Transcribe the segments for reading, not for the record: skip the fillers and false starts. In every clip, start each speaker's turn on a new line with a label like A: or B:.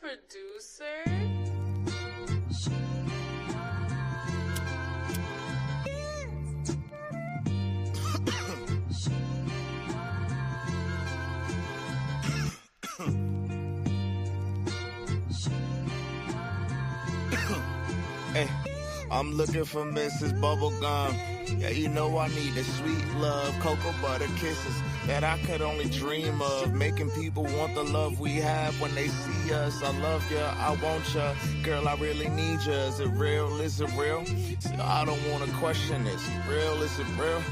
A: producer.
B: Hey, I'm looking for Mrs. Bubblegum. Yeah, you know I need the sweet love, cocoa butter kisses that I could only dream of. Making people want the love we have when they see us. I love ya, I want ya, girl, I really need ya. Is it real? Is it real? See, I don't wanna question it. Is it real? Is it real?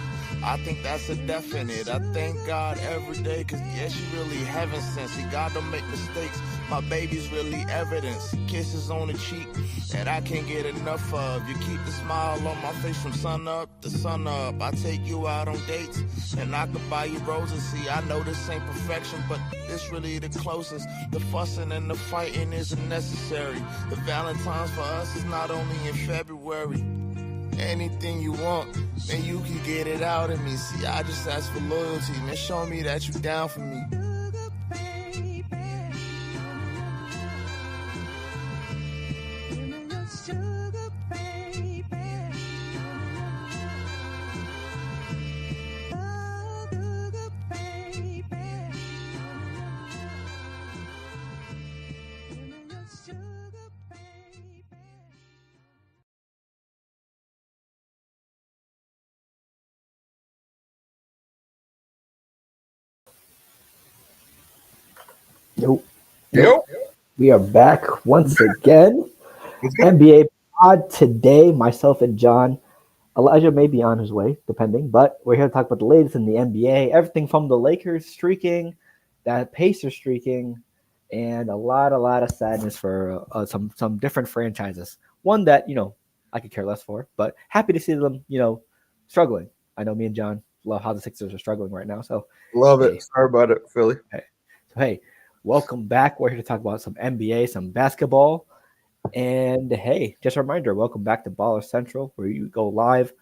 B: I think that's a definite. I thank God every day, cause yeah, she really heaven sent. See, God don't make mistakes. My baby's really evidence. Kisses on the cheek that I can't get enough of. You keep the smile on my face from sun up to sun up. I take you out on dates and I could buy you roses. See, I know this ain't perfection, but this really the closest. The fussing and the fighting isn't necessary. The Valentine's for us is not only in February. Anything you want, man, you can get it out of me. See, I just ask for loyalty, man. Show me that you down for me.
C: Nope. We are back once again. NBA pod today. Myself and John. Elijah may be on his way, depending, but we're here to talk about the latest in the NBA. Everything from the Lakers streaking, that Pacers streaking, and a lot of sadness for some different franchises. One that I could care less for, but happy to see them struggling. I know me and John love how the Sixers are struggling right now. So
D: love it. Sorry about it, Philly.
C: Hey, welcome back. We're here to talk about some NBA, some basketball. And hey, just a reminder, welcome back to Baller Central, where you go live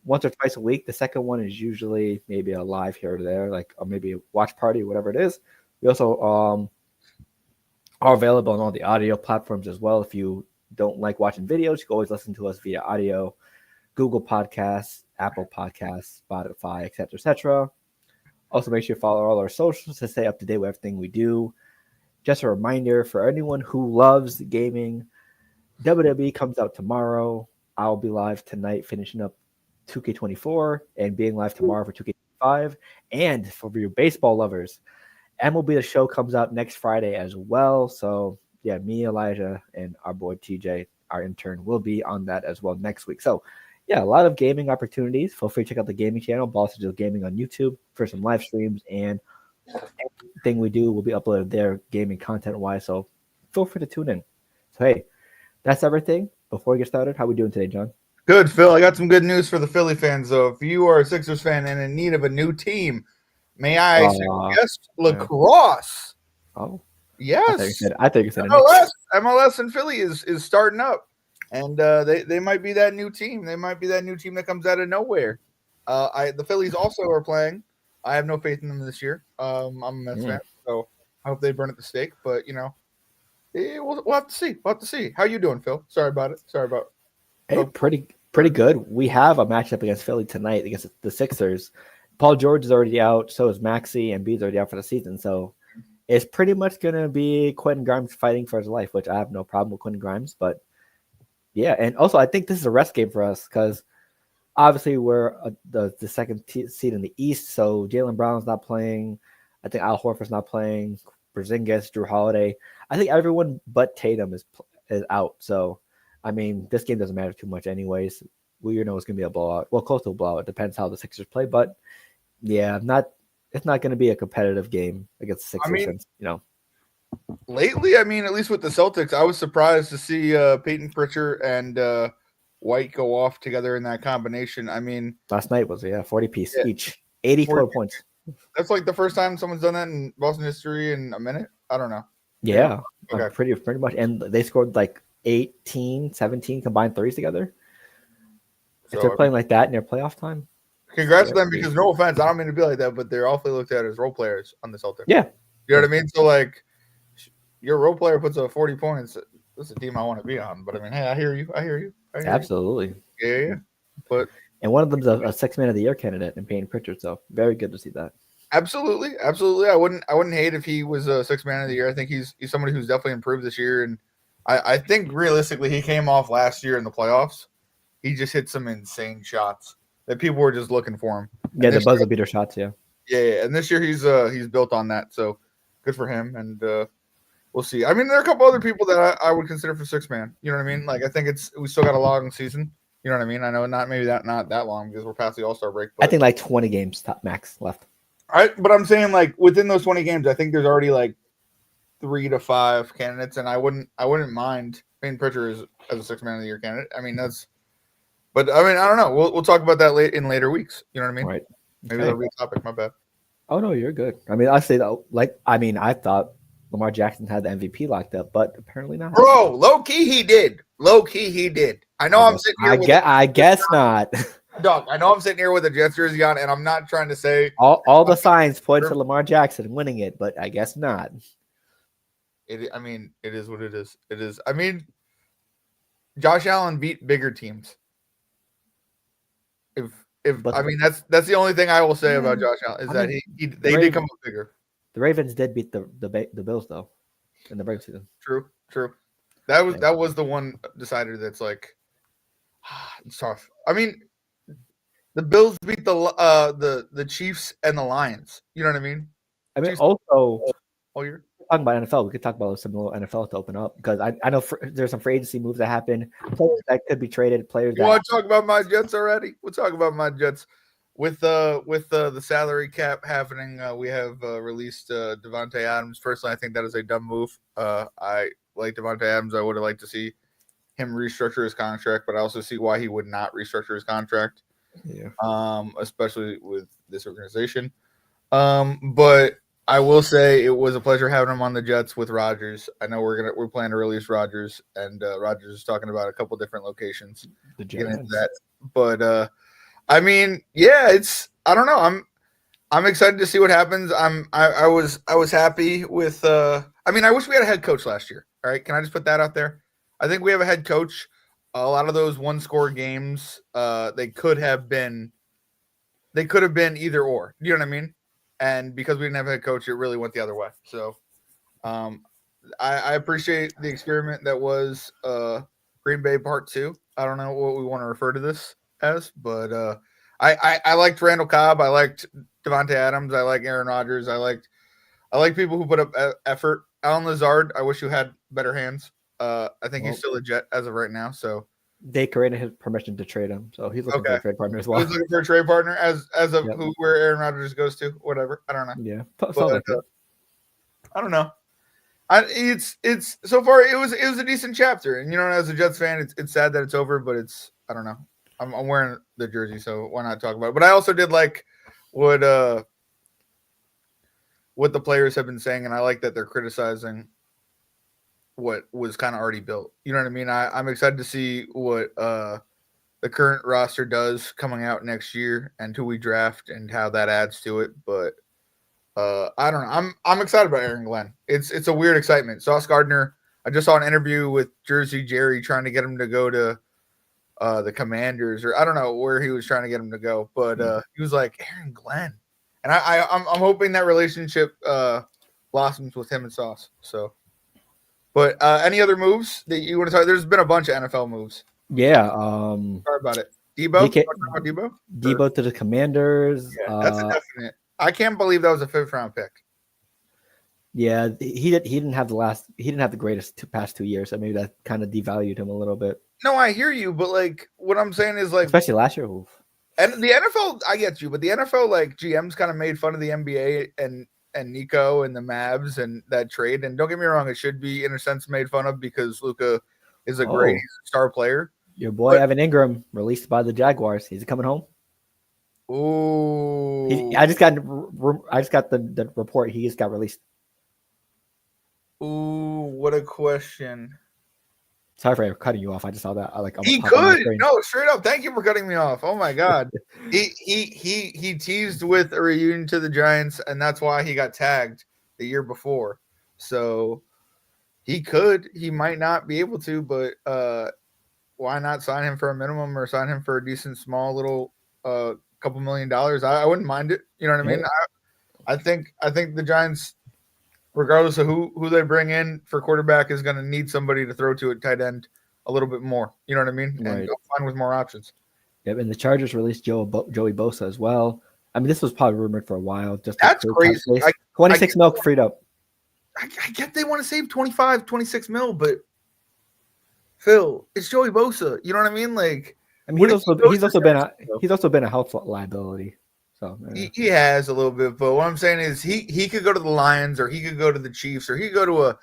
C: once or twice a week. The second one is usually maybe a live here or there, or maybe a watch party, whatever it is. We also are available on all the audio platforms as well. If you don't like watching videos, you can always listen to us via audio, Google Podcasts, Apple Podcasts, Spotify, etc. Also, make sure you follow all our socials to stay up to date with everything we do. Just a reminder for anyone who loves gaming, WWE comes out tomorrow. I'll be live tonight finishing up 2K24 and being live tomorrow for 2K25. And for your baseball lovers, MLB The Show comes out next Friday as well. So, yeah, me, Elijah, and our boy TJ, our intern, will be on that as well next week. So, yeah, a lot of gaming opportunities. Feel free to check out the gaming channel, Boston Joe Gaming on YouTube, for some live streams, and everything we do will be uploaded there gaming content-wise. So feel free to tune in. So, hey, that's everything. Before we get started, how we doing today, John?
D: Good, Phil. I got some good news for the Philly fans. So if you are a Sixers fan and in need of a new team, may I suggest lacrosse?
C: Oh,
D: yes.
C: I think you said
D: MLS in Philly is starting up. And they might be that new team. They might be that new team that comes out of nowhere. The Phillies also are playing. I have no faith in them this year. I'm a Mets fan, so I hope they burn at the stake. But we'll have to see. We'll have to see. How you doing, Phil? Sorry about it.
C: Hey, pretty good. We have a matchup against Philly tonight against the Sixers. Paul George is already out. So is Maxey, and Embiid's already out for the season. So it's pretty much gonna be Quentin Grimes fighting for his life, which I have no problem with Quentin Grimes. But yeah, and also I think this is a rest game for us because obviously we're the second seed in the East, so Jaylen Brown's not playing. I think Al Horford's not playing. Porzingis, Drew Holiday. I think everyone but Tatum is out. So, I mean, this game doesn't matter too much anyways. We know it's going to be a blowout. Well, close to a blowout. It depends how the Sixers play. But, yeah, it's not going to be a competitive game against the Sixers.
D: Lately, at least with the Celtics, I was surprised to see Peyton Pritchard and White go off together in that combination.
C: Last night was 40 piece each, 80 total points.
D: That's like the first time someone's done that in Boston history in a minute. I don't know.
C: Yeah,
D: okay.
C: Pretty much. And they scored like 18, 17 combined threes together. So, if they're playing like that in their playoff time,
D: congrats to them because no offense, I don't mean to be like that, but they're awfully looked at as role players on the Celtics.
C: Yeah,
D: you know what I mean. So your role player puts up 40 points, this is a team I want to be on. But I mean, hey, I hear you.
C: Absolutely.
D: Yeah. But
C: And one of them's a 6-man of the year candidate in Payne Pritchard, so very good to see that.
D: absolutely. I wouldn't hate if he was a 6-man of the year. I think he's somebody who's definitely improved this year, and I think realistically he came off last year in the playoffs. He just hit some insane shots that people were just looking for him.
C: Yeah, the buzzer beater shots. Yeah.
D: Yeah, and this year he's built on that, so good for him. And we'll see. I mean, there are a couple other people that I would consider for 6-man. You know what I mean? Like I think we still got a long season. You know what I mean? I know not that long because we're past the All-Star break.
C: I think like 20 games top max left.
D: But I'm saying like within those 20 games, I think there's already like 3 to 5 candidates, and I wouldn't mind Payne Pritchard as a 6-man of the year candidate. I mean but I mean I don't know. We'll talk about that in later weeks. You know what I mean?
C: Right.
D: Maybe that'll be a topic. My bad.
C: Oh no, you're good. I mean, I say that I thought Lamar Jackson had the MVP locked up, but apparently not.
D: Bro, low key he did. I know I'm sitting here.
C: I guess not.
D: Dog, I know I'm sitting here with a Jets jersey on, and I'm not trying to say
C: all the signs point to Lamar Jackson winning it, but I guess not.
D: I mean, it is what it is. It is. I mean, Josh Allen beat bigger teams. I mean, that's the only thing I will say about Josh Allen is they did come up bigger.
C: The Ravens did beat the Bills though in the break season.
D: True. That was the one decider that's like it's tough. I mean, the Bills beat the Chiefs and the Lions. You know what I mean?
C: I mean, also
D: all year.
C: Talking about NFL, we could talk about some little NFL to open up because I know there's some free agency moves that happen, players that could be traded, players.
D: You want to talk about my Jets already? We'll talk about my Jets with the salary cap happening. We have released Devontae Adams. Personally, I think that is a dumb move. I like Devontae Adams. I would have liked to see him restructure his contract, but I also see why he would not restructure his contract.
C: Yeah.
D: Especially with this organization. But I will say it was a pleasure having him on the Jets with Rodgers. I know we're planning to release Rodgers, and Rodgers is talking about a couple different locations. Get into that, but I mean, yeah, I don't know. I'm excited to see what happens. I was happy with. I mean, I wish we had a head coach last year. All right, can I just put that out there? I think we have a head coach. A lot of those one-score games, they could have been either or. You know what I mean? And because we didn't have a head coach, it really went the other way. So I appreciate the experiment that was Green Bay Part 2. I don't know what we want to refer to this as, but I liked Randall Cobb. I liked Devontae Adams. I like Aaron Rodgers. I like people who put up effort. Alan Lazard, I wish you had better hands. I think he's still a Jet as of right now. So they
C: granted his permission to trade him, so he's looking for a trade partner as well.
D: He's looking for a trade partner as of where Aaron Rodgers goes to, whatever. I don't know.
C: Yeah,
D: but, I don't know. It's so far it was a decent chapter, and as a Jets fan, it's sad that it's over, but I don't know. I'm wearing the jersey, so why not talk about it? But I also did like what the players have been saying, and I like that they're criticizing what was kind of already built. You know what I mean? I'm excited to see what the current roster does coming out next year and who we draft and how that adds to it. But I don't know. I'm excited about Aaron Glenn. It's a weird excitement. Sauce Gardner, I just saw an interview with Jersey Jerry trying to get him to go to the Commanders, or I don't know where he was trying to get him to go, but he was like Aaron Glenn. And I'm hoping that relationship blossoms with him and Sauce. So but any other moves that you want to talk? There's been a bunch of NFL moves.
C: Yeah.
D: Sorry about it. Debo? Debo?
C: Debo to the Commanders.
D: Yeah, that's a definite. I can't believe that was a 5th-round pick.
C: Yeah, he didn't have the greatest past 2 years, so maybe that kind of devalued him a little bit.
D: No, I hear you, but like what I'm saying is like,
C: especially last year. Oof.
D: And the NFL, I get you, but the NFL like GMs kind of made fun of the NBA and Nico and the Mavs and that trade. And don't get me wrong, it should be in a sense made fun of because Luka is a great star player.
C: Your boy Evan Ingram released by the Jaguars. He's coming home.
D: Ooh!
C: I just got the report. He just got released.
D: Ooh! What a question.
C: Sorry for cutting you off. I just saw that.
D: He could. No, straight up. Thank you for cutting me off. Oh my God. he teased with a reunion to the Giants, and that's why he got tagged the year before. So He could. He might not be able to, but why not sign him for a minimum or sign him for a decent small little couple $1 million? I wouldn't mind it. You know what I mean? I think the Giants, regardless of who they bring in for quarterback, is going to need somebody to throw to at tight end a little bit more. You know what I mean?
C: Right.
D: And go find with more options.
C: Yep, and the Chargers released Joey Bosa as well. I mean, this was probably rumored for a while. Just
D: That's crazy.
C: 26 mil freed up.
D: I get they want to save 25, 26 mil, but Phil, it's Joey Bosa. You know what I mean? Like,
C: I mean, he's also been a health liability. So
D: he has a little bit, but what I'm saying is he could go to the Lions, or he could go to the Chiefs, or he could go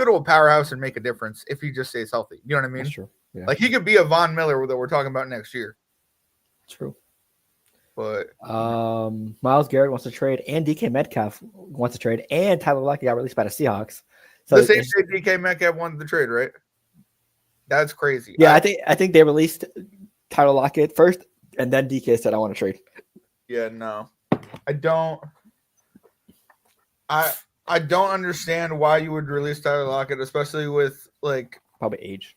D: to a powerhouse and make a difference if he just stays healthy. You know what I mean?
C: That's true. Yeah.
D: Like, he could be a Von Miller that we're talking about next year.
C: True.
D: But
C: Myles Garrett wants to trade, and DK Metcalf wants to trade, and Tyler Lockett got released by the Seahawks. So
D: the same day DK Metcalf wanted the trade, right? That's crazy.
C: Yeah, I think they released Tyler Lockett first, and then DK said, "I want to trade."
D: Yeah, no, I don't. I don't understand why you would release Tyler Lockett, especially with, like,
C: Probably age.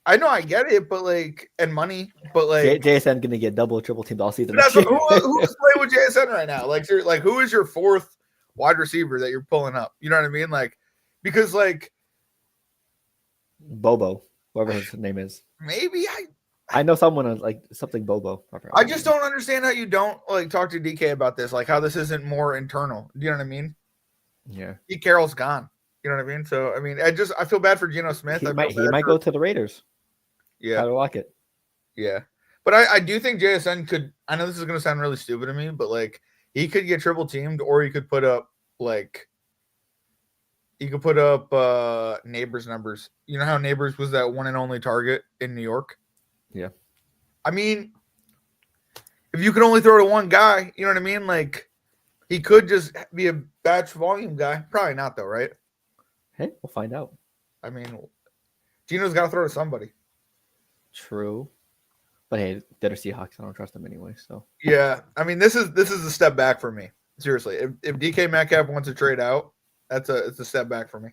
D: I know, I get it, but like, and money, but like,
C: JSN gonna get double, triple teamed all season.
D: who's playing with JSN right now? Like, who is your fourth wide receiver that you're pulling up? You know what I mean? Like, because like
C: Bobo, whoever his name is.
D: Maybe
C: I know someone like something Bobo.
D: I just don't understand how you don't like talk to DK about this, like how this isn't more internal. Do you know what I mean?
C: Yeah.
D: Pete Carroll's gone. You know what I mean? So I mean, I feel bad for Geno Smith.
C: He might go to the Raiders.
D: Yeah.
C: Tyler Lockett.
D: Yeah. But I do think JSN could, I know this is going to sound really stupid to me, but like, he could get triple teamed, or he could put up Neighbors numbers. You know how Neighbors was that one and only target in New York?
C: Yeah.
D: I mean, if you could only throw to one guy, you know what I mean? Like, he could just be a batch volume guy. Probably not, though, right?
C: Hey, we'll find out.
D: I mean, Geno's got to throw to somebody.
C: True. But hey, they're the Seahawks. I don't trust them anyway. So
D: yeah, I mean, this is a step back for me. Seriously, if DK Metcalf wants to trade out, it's a step back for me.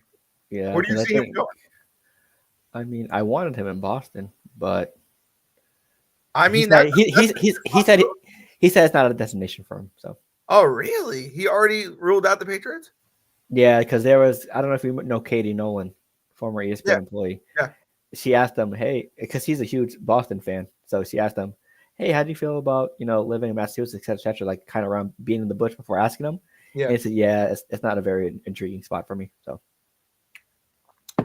C: Yeah.
D: Where do you see him going?
C: I mean, I wanted him in Boston, but
D: I mean,
C: he said it's not a destination for him. So.
D: Oh, really? He already ruled out the Patriots?
C: Yeah, because there was, I don't know if you know Katie Nolan, former ESPN employee.
D: Yeah.
C: She asked him, hey, because he's a huge Boston fan. So she asked him, hey, how do you feel about, living in Massachusetts, et cetera, like kind of around being in the bush before asking him?
D: Yeah.
C: And he said, yeah, it's not a very intriguing spot for me. So.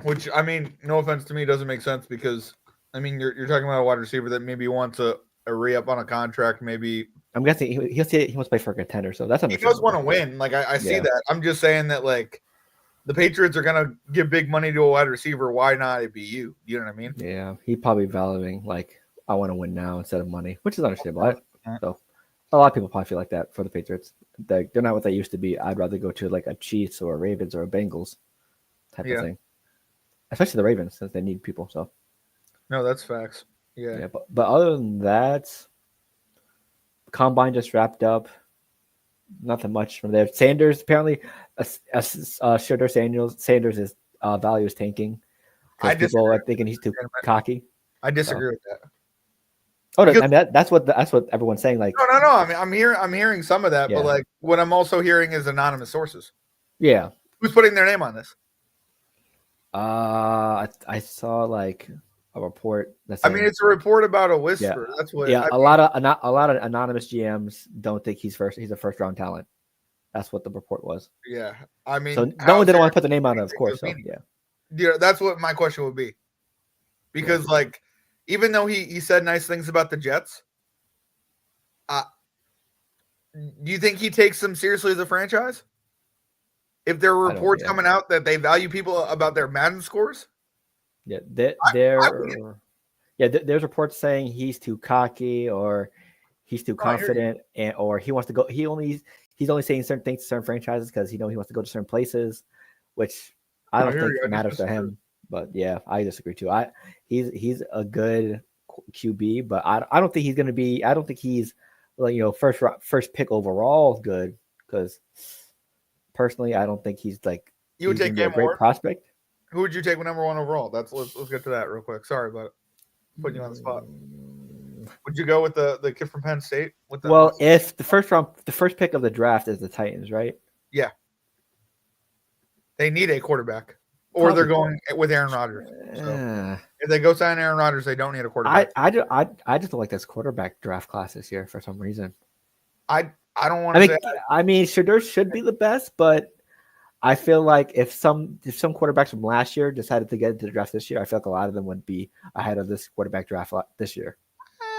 D: Which, I mean, no offense to me, doesn't make sense because, I mean, you're talking about a wide receiver that maybe wants a re-up on a contract, maybe.
C: I'm guessing he wants to play for a contender, so that's understandable.
D: He does want to win. Like, I see that. I'm just saying that, like, the Patriots are going to give big money to a wide receiver. Why not it be you? You know what I mean?
C: Yeah, he probably valuing, like, I want to win now instead of money, which is understandable. So a lot of people probably feel like that for the Patriots. They're not what they used to be. I'd rather go to, like, a Chiefs or a Ravens or a Bengals type of thing. Especially the Ravens, since they need people. So
D: no, that's facts. Yeah,
C: but other than that, Combine just wrapped up. Nothing much from there. Sanders apparently, Shooter Sanders' value is tanking because people are thinking he's too cocky.
D: I disagree with that.
C: Oh, I mean, that's what everyone's saying. Like,
D: no. I mean, I'm hearing some of that, but like what I'm also hearing is anonymous sources.
C: Yeah,
D: who's putting their name on this?
C: I saw like a report.
D: I mean, it's a report about a whisper.
C: Yeah.
D: That's what.
C: Yeah, a lot of anonymous GMs don't think he's a first round talent. That's what the report was.
D: Yeah, I mean,
C: so no one didn't want to put the name on it, of course. So,
D: yeah, that's what my question would be, because like, even though he said nice things about the Jets, do you think he takes them seriously as a franchise? If there are reports coming out that they value people about their Madden scores?
C: Yeah, there's reports saying he's too cocky or he's too confident, or he wants to go. He's only saying certain things to certain franchises because he wants to go to certain places, which I don't think matters to him. But yeah, I disagree too. He's a good QB, but I don't think he's going to be. I don't think he's first pick overall good because personally, I don't think he's like
D: you would take
C: a great prospect.
D: Who would you take with number 1 overall? Let's get to that real quick. Sorry about putting you on the spot. Would you go with the kid from Penn State?
C: Well, if the first pick of the draft is the Titans, right?
D: Yeah. They need a quarterback, or they're going with Aaron Rodgers. So if they go sign Aaron Rodgers, they don't need a quarterback.
C: I just don't like this quarterback draft class this year for some reason.
D: I don't want to say.
C: I mean, Shedeur should be the best, but I feel like if some quarterbacks from last year decided to get into the draft this year, I feel like a lot of them would be ahead of this quarterback draft this year.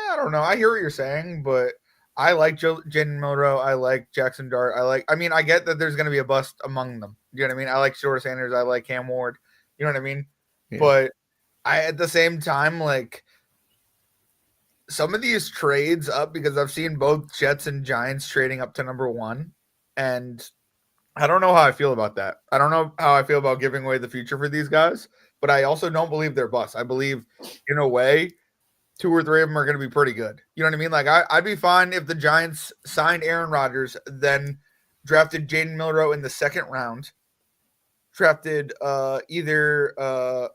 D: I don't know. I hear what you're saying, but I like Jaden Milroe. I like Jackson Dart. I get that there's going to be a bust among them. You know what I mean? I like Shedeur Sanders. I like Cam Ward. You know what I mean? Yeah. But at the same time, like, some of these trades up, because I've seen both Jets and Giants trading up to number 1, and I don't know how I feel about that. I don't know how I feel about giving away the future for these guys, but I also don't believe they're bust. I believe, in a way, 2 or 3 of them are going to be pretty good. You know what I mean? Like, I'd be fine if the Giants signed Aaron Rodgers, then drafted Jaden Milroe in the 2nd round, drafted either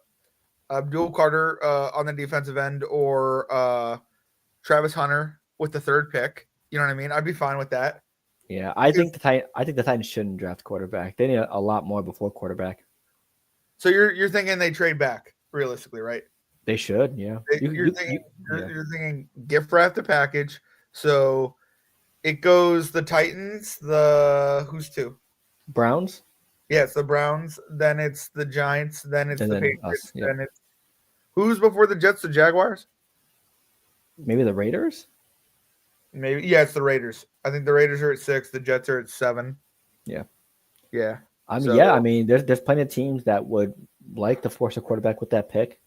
D: Abdul Carter on the defensive end or Travis Hunter with the 3rd pick. You know what I mean? I'd be fine with that.
C: Yeah, I think the Titans shouldn't draft quarterback. They need a lot more before quarterback.
D: So you're thinking they trade back, realistically, right?
C: They should, yeah.
D: You're thinking gift wrap the package. So it goes the Titans, who's 2?
C: Browns?
D: Yeah, it's the Browns. Then it's the Giants. Then it's the Patriots.
C: Yep.
D: Then it's who's before the Jets? The Jaguars?
C: Maybe the Raiders?
D: Maybe. Yeah, it's the Raiders. I think the Raiders are at 6. The Jets are at 7.
C: Yeah.
D: Yeah.
C: I mean, there's plenty of teams that would like to force a quarterback with that pick.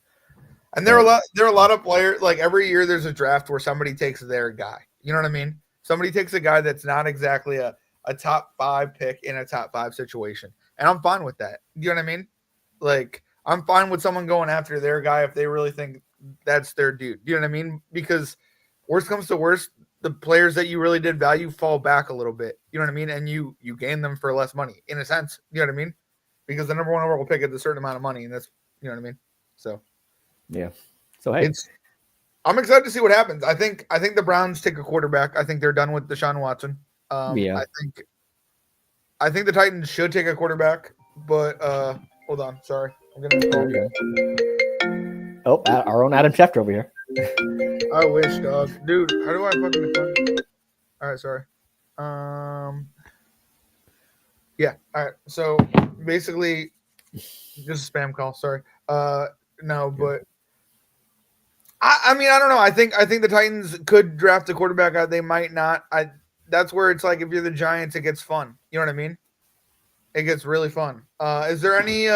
D: And there are a lot of players, like every year there's a draft where somebody takes their guy. You know what I mean? Somebody takes a guy that's not exactly a top 5 pick in a top 5 situation. And I'm fine with that. You know what I mean? Like, I'm fine with someone going after their guy if they really think that's their dude. You know what I mean? Because worst comes to worst, the players that you really did value fall back a little bit. You know what I mean? And you gain them for less money, in a sense. You know what I mean? Because the number 1 overall pick is a certain amount of money, and that's, you know what I mean? So,
C: yeah. So, hey.
D: I'm excited to see what happens. I think the Browns take a quarterback. I think they're done with Deshaun Watson.
C: Yeah.
D: I think the Titans should take a quarterback, but hold on. Sorry. I'm going to call again.
C: Oh, our own Adam Schefter over here.
D: I wish, dog. Dude, how do I fucking find? All right, sorry. Yeah. All right. So basically, just a spam call. Sorry. No, but I mean, I don't know. I think the Titans could draft a quarterback. They might not. That's where it's like, if you're the Giants, it gets fun. You know what I mean? It gets really fun. Is there any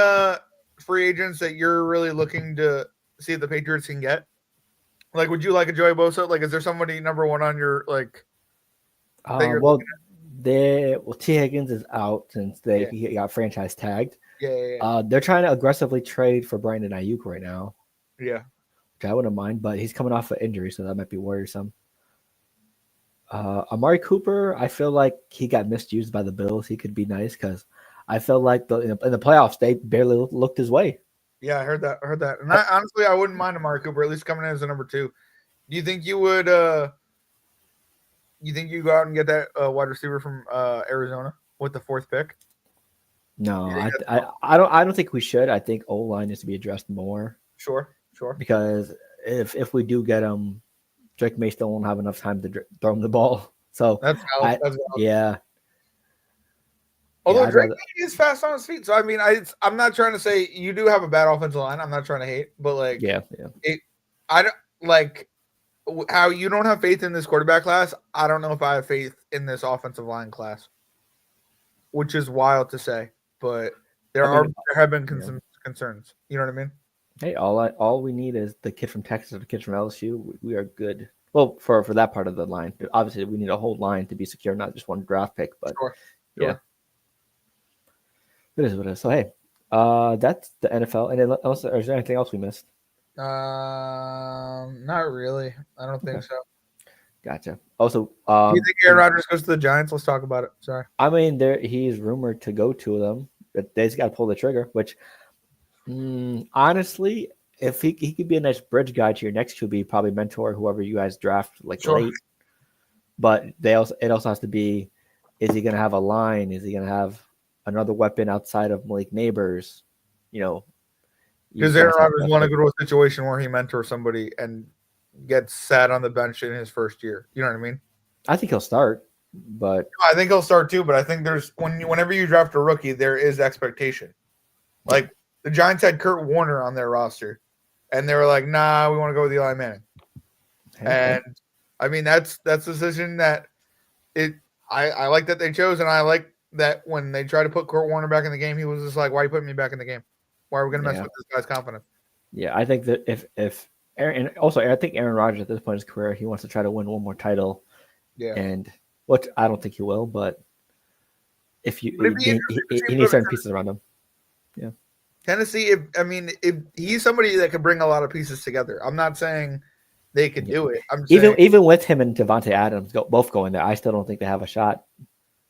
D: free agents that you're really looking to see if the Patriots can get? Like, would you like a Joey Bosa? Like, is there somebody number 1 on your, like, that you're looking at?
C: T. Higgins is out since he got franchise tagged.
D: Yeah.
C: They're trying to aggressively trade for Brandon Ayuk right now.
D: Yeah.
C: Which I wouldn't mind, but he's coming off an injury, so that might be worrisome. Amari Cooper, I feel like he got misused by the Bills. He could be nice because I feel like in the playoffs, they barely looked his way.
D: Yeah, I heard that. And honestly, I wouldn't mind Amari Cooper, at least coming in as a number 2. Do you think you would you think you go out and get that wide receiver from Arizona with the 4th pick?
C: No, I don't think we should. I think O-line needs to be addressed more.
D: Sure.
C: Because if we do get him, Drake May still won't have enough time to throw him the ball. So
D: that's valid.
C: Yeah.
D: Although Drake May is fast on his feet, so I mean, I'm not trying to say you do have a bad offensive line. I'm not trying to hate, but like, I don't like how you don't have faith in this quarterback class. I don't know if I have faith in this offensive line class, which is wild to say, but there have been concerns. You know what I mean?
C: Hey, all we need is the kid from Texas or the kid from LSU. We are good. Well, for that part of the line, obviously we need a whole line to be secure, not just one draft pick. But yeah, it is what it is. So hey, that's the NFL. And then, is there anything else we missed?
D: Not really. I don't think so.
C: Gotcha. Also,
D: do you think Aaron Rodgers goes to the Giants? Let's talk about it. Sorry.
C: I mean, he's rumored to go to them, but they just got to pull the trigger. Which Honestly, if he could be a nice bridge guy to your next QB, probably mentor whoever you guys draft like
D: Sure.
C: late. But it also has to be, is he going to have a line? Is he going to have another weapon outside of Malik Neighbors?
D: Does Aaron Rodgers want to go to a situation where he mentors somebody and gets sat on the bench in his first year? You know what I mean?
C: I think he'll start, but
D: I think he'll start too. But I think there's whenever you draft a rookie, there is expectation. Like the Giants had Kurt Warner on their roster, and they were like, "Nah, we want to go with Eli Manning." Okay. And I mean, that's a decision that I like that they chose, and I like that when they tried to put Kurt Warner back in the game, he was just like, "Why are you putting me back in the game? Why are we going to mess with this guy's confidence?"
C: Yeah, I think that if Aaron, and also I think Aaron Rodgers at this point in his career, he wants to try to win one more title.
D: Yeah,
C: and which I don't think he will, but if he needs certain pieces around him. Yeah,
D: Tennessee. If he's somebody that could bring a lot of pieces together, I'm not saying they could do it. I'm saying,
C: even with him and Devontae Adams both going there, I still don't think they have a shot.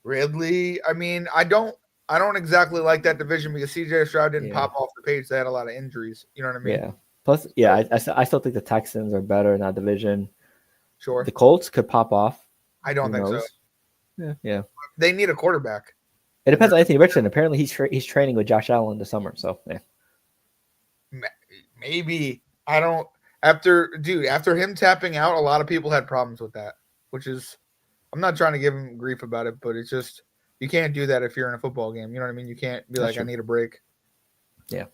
D: Ridley. I mean, I don't exactly like that division because CJ Stroud didn't pop off the page. They had a lot of injuries. You know what I mean?
C: Yeah. Plus, I still think the Texans are better in that division.
D: Sure.
C: The Colts could pop off.
D: I don't think so.
C: Yeah.
D: They need a quarterback.
C: It depends on Anthony Richardson. Apparently, he's training with Josh Allen this summer. So yeah.
D: Maybe I don't. After him tapping out, a lot of people had problems with that, which is, I'm not trying to give him grief about it, but it's just, you can't do that if you're in a football game. You know what I mean? You can't be like, I need a break.
C: Yeah.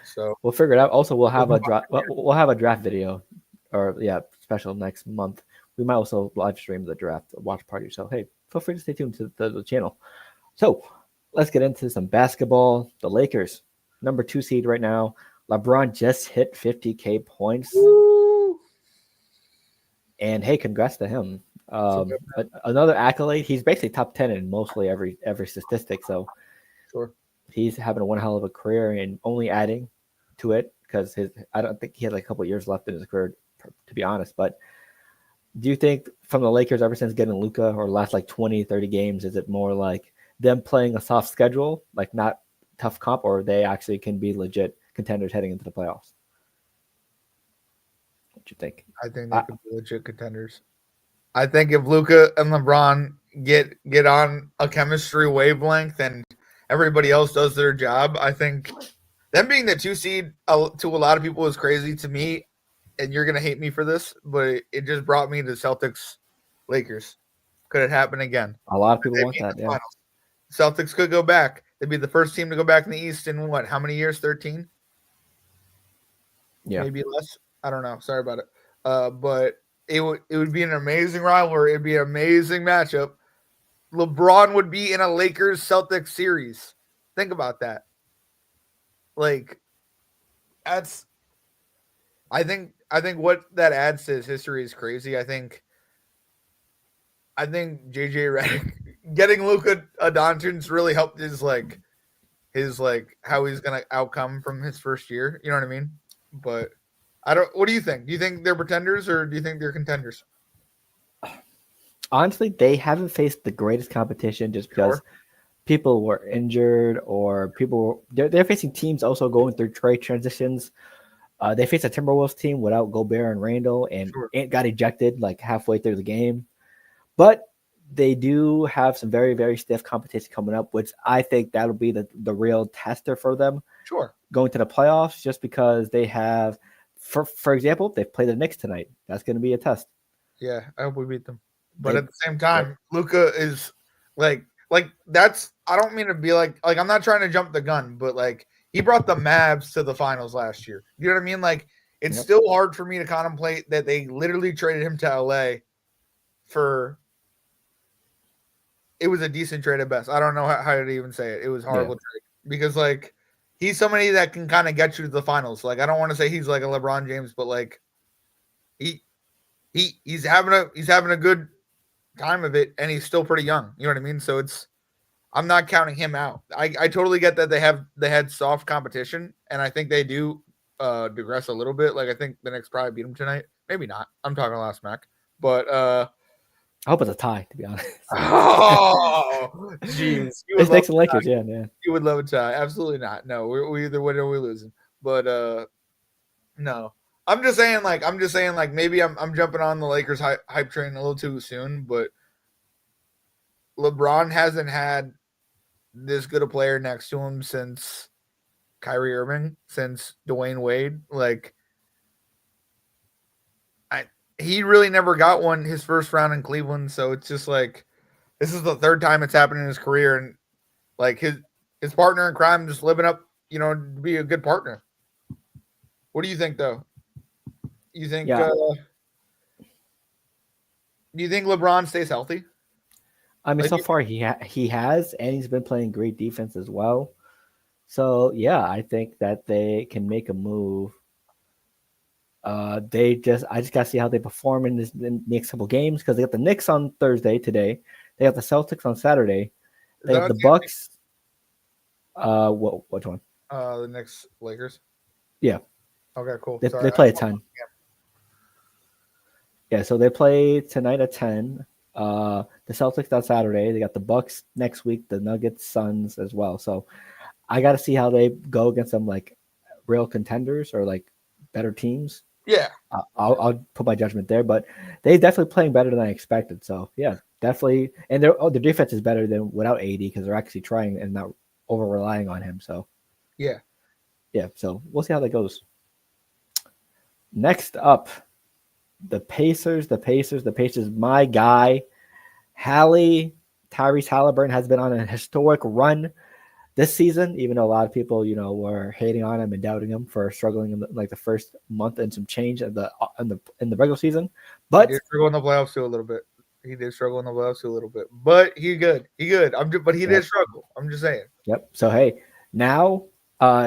C: So we'll figure it out. Also, we'll have a draft video or special next month. We might also live stream the draft watch party. So hey, feel free to stay tuned to the channel. So let's get into some basketball. The Lakers, number 2 seed right now. LeBron just hit 50K points.
D: Woo!
C: And hey, congrats to him. Another accolade. He's basically top 10 in mostly every statistic. So
D: sure,
C: he's having one hell of a career and only adding to it because I don't think he had like a couple of years left in his career, to be honest. But do you think from the Lakers, ever since getting Luka or last like 20, 30 games, is it more like them playing a soft schedule, like not tough comp, or they actually can be legit contenders heading into the playoffs? What you think?
D: I think they could be legit contenders. I think if Luka and LeBron get on a chemistry wavelength and everybody else does their job, I think them being the 2 seed to a lot of people is crazy. To me, and you're gonna hate me for this, but it just brought me to Celtics, Lakers. Could it happen again?
C: A lot of people want that. Yeah.
D: Finals. Celtics could go back. They'd be the first team to go back in the East in what? How many years? 13?
C: Yeah,
D: maybe less. I don't know. Sorry about it. But it would be an amazing rivalry. It'd be an amazing matchup. LeBron would be in a Lakers Celtics series. Think about that. Like, that's. I think what that adds to his history is crazy. I think JJ Redick getting Luka Doncic's really helped his how he's gonna outcome from his first year. You know what I mean? But I don't. What do you think? Do you think they're pretenders or do you think they're contenders?
C: Honestly, they haven't faced the greatest competition just because people were injured or they're facing teams also going through trade transitions. They faced a Timberwolves team without Gobert and Randall, and Ant got ejected like halfway through the game. But they do have some very, very stiff competition coming up, which I think that'll be the real tester for them.
D: Sure.
C: Going to the playoffs, just because they have, for example, they've played the Knicks tonight. That's going to be a test.
D: Yeah, I hope we beat them. But at the same time, Luka is like that's. I don't mean to be like I'm not trying to jump the gun, but like he brought the Mavs to the finals last year. You know what I mean? Like it's still hard for me to contemplate that they literally traded him to LA for. It was a decent trade at best. I don't know how to even say it. It was horrible trade because like he's somebody that can kind of get you to the finals. Like I don't want to say he's like a LeBron James, but like he's having a good time of it, and he's still pretty young. You know what I mean? So I'm not counting him out. I totally get that they had soft competition, and I think they do digress a little bit. Like I think the Knicks probably beat them tonight. Maybe not. I'm talking a lot of smack, but
C: I hope it's a tie, to be honest.
D: Oh, jeez.
C: It's Knicks and Lakers, yeah.
D: You would love a tie. Absolutely not. No, we either win or we're losing. But no. I'm just saying, maybe I'm jumping on the Lakers hype train a little too soon, but LeBron hasn't had this good a player next to him since Kyrie Irving, since Dwayne Wade. He really never got one his first round in Cleveland, so it's just like this is the third time it's happened in his career, and like his partner in crime just living up, to be a good partner. What do you think, though? You think do you think LeBron stays healthy?
C: I mean, so far he has, and he's been playing great defense as well. So yeah, I think that they can make a move. I just gotta see how they perform in the next couple games because they got the Knicks on Thursday today. They got the Celtics on Saturday. They have the Bucks. Which one?
D: The Knicks Lakers.
C: Yeah.
D: Okay, cool.
C: They play at 10. Yeah, so they play tonight at 10. The Celtics on Saturday. They got the Bucks next week. The Nuggets, Suns as well. So I got to see how they go against them, like real contenders or like better teams.
D: Yeah,
C: I'll put my judgment there, but they definitely playing better than I expected. So yeah, definitely, and their defense is better than without AD because they're actually trying and not over relying on him. So
D: yeah.
C: So we'll see how that goes. Next up, the Pacers. My guy, Hali, Tyrese Halliburton has been on a historic run this season, even though a lot of people, were hating on him and doubting him for struggling in the first month and some change in the regular season. But
D: he did struggle in the playoffs too a little bit. But he good. But he did struggle. I'm just saying.
C: Yep. So hey, now